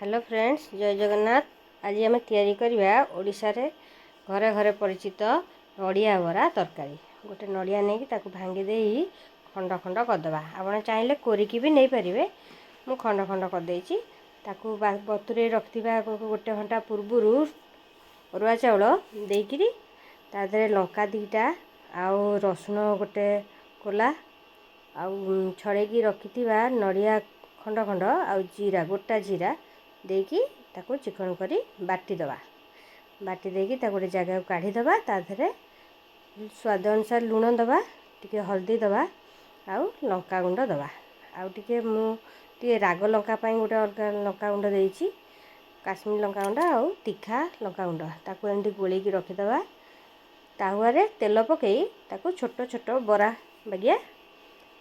Hello friends, जय जगन्नाथ। आज आम तैयारी करवा ओडिशा रे घरे घरे परिचित नड़िया बरा तरकारी। गोटे नड़िया नहीं ताकू भांगी दे खंड खंड करदे। आपड़ चाहिए कोरिकी भी नहीं पारे। मु खंड खंड करदे ताकू बतुरे रखा गोटे घंटा पूर्वर अरुआ चाउल देकरी तादे लंका दीटा आउ रसुण गोटे कोला आउ छड़ेकी रखि नड़िया खंड खंड आउ जीरा गोटा जीरा देकी ताकू चिकन करी बाटी दबा। बाटी देकी ताकू गोटे जगह काढ़ी दबा। ताधरे स्वाद अनुसार लुण दबा, टिके हल्दी दबा आउ लंका गुंड दबा। आउ टिके राग लंका पाई गोटे अलगा लंका गुंड देइछि, काश्मीर लंका गुंड आउ तीखा लंका गुंड। ताकू एमती गोलेकी रखिदबा। ताहुआरे तेल पकई ताकू छोट छोट बरा बागिया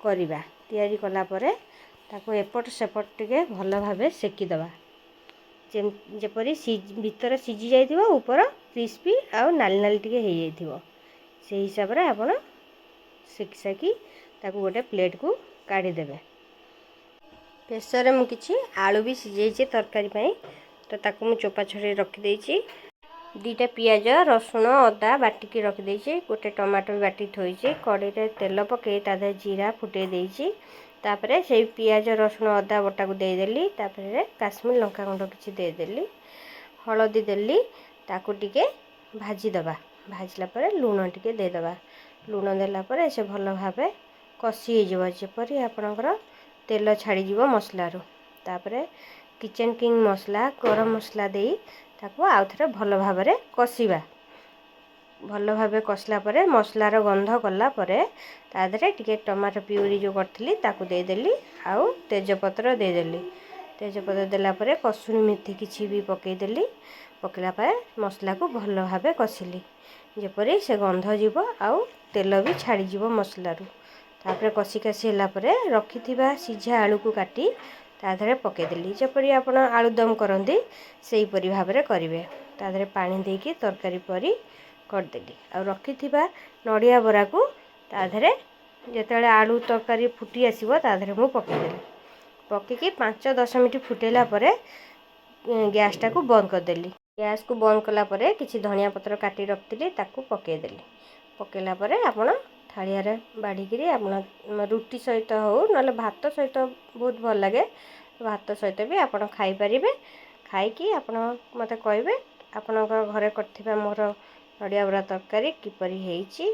करिबा। तैयारी कला परे ताकू एपट सेपट टिके भल भाबे सेकी दबा। जेपरी भीतर सीझी जाइथिबो, ऊपर क्रिस्पी आउ नाली नाली टिके हो जाइथिबो। से हिसाब रे आपण सेकी साकी ताकू गोटे प्लेट को काढ़ी देबे। प्रेसर रे मु किछि आलू भी सिझेइछि तरकारी पई, तो ताकू मु चोपा छड़े रखि देइछि। दीटा पियाज रसुण अदा बाटिकी रखि देइछि। गोटे टमाटो बाटी थोइछि। कड़ाई रे तेल पके तादे जीरा फुटे देइछि। तापरे से पियाज रसुण अदा बटा को देदेली। तापरे काश्मीर लंका गुंड किछि देदेली, हलदी देली। ताकू टिके भाजी दबा। भाजला परे लूण टिके दे दबा। लूण देला परे से भल भाबे कसी हो जिवो। जेपरी आपनकर तेल छाड़ी जिवो मसला रो। तापरे किचन किंग मसला गरम मसला देई ताकू आउ थरे भल भाबरे कसीबा। भल भाबे कसला परे मसलार गंध कला परे तादरे टिके टमाटो प्यूरी जो करथिली ताकू दे देली। आउ तेजपत्र दे देली। तेजपत्र देला परे कसुरी मेथी किछि भी पकई देली। पकला परे मसला को भल भाबे कसिली, जेपरी से गंध जीवो आउ तेल भी छाड़ी जीवो मसला रु। तापरे कसी कसी होला परे रखिथिबा सिझा आलू को काटी तादरे पकई देली। जेपरी आपण आलू दम करंदी सेही परि भाबरे करिवे। तादरे पानी देकी तरकारी परी करदेली। आ रखिथिबा नड़िया बरा को तादरे जेतेले आलू तरकारी फुटी आसीबो तादरे मु पकईदेली। पकईकी 5-10 मिनट फुटेला परे गैस टा को बंद करदेली। गैस को बंद कला परे किछि धनिया पत्र काटी रखिली ताकू पकईदेली। पकेला परे आपण थालिया रे बाढ़ी आपण रुटी सहित हो नले भात सहित बहुत भल लगे। भात सहित भी आपण खाई परिबे। खाईकी आपण मते कहबे आपण घरे करथिबा मोर नड़िया बरा तरकारी किपरि हेइछि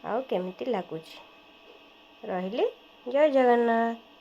आउ केमिति लागुछि। रहिली। जय जगन्नाथ।